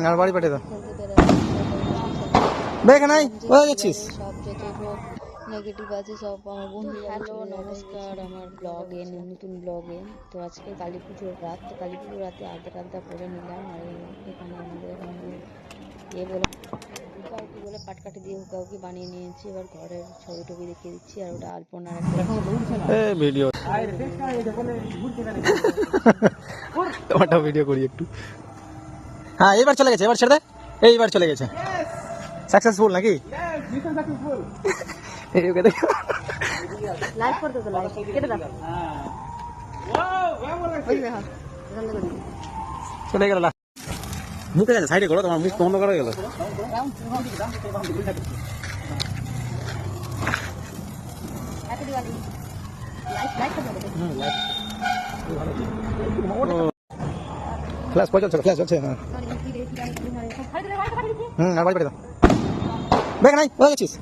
আর বাড়ি পাঠিয়ে দাও। দেখ নাই কোথায় যাচ্ছিস? সব যত হোক নেগেটিভ আছে সব আমার বন্ধু। হ্যালো নমস্কার আমার ব্লগে, নতুন ব্লগে। তো আজকে কালী পুজোর রাত, তো কালী পুজোর রাতে আলতা পরে নিলাম। আর এখানে আমাদের এখানে বলে হুকাউকি বলে পাটকাঠি দিয়ে হুকাউকি বানিয়ে নিয়েছি। এবার ঘরের ছবি টবি দেখিয়ে দিচ্ছি। আর ওটা আলপনার ভিডিও তোমারটা ভিডিও করি একটু। হ্যাঁ এবার চলে গেছে, এবার ছেড়ে দে। এইবার চলে গেছে, সাকসেসফুল নাকি? চলে গেল মুখে গেছে, সাইডে করো, তোমার মুখ বন্ধ করা গেল। ক্লাস চলছে, ক্লাস চলছে। আর বাড়ি পাঠিয়ে দাও। দেখ নাই কোথায় যাচ্ছিস?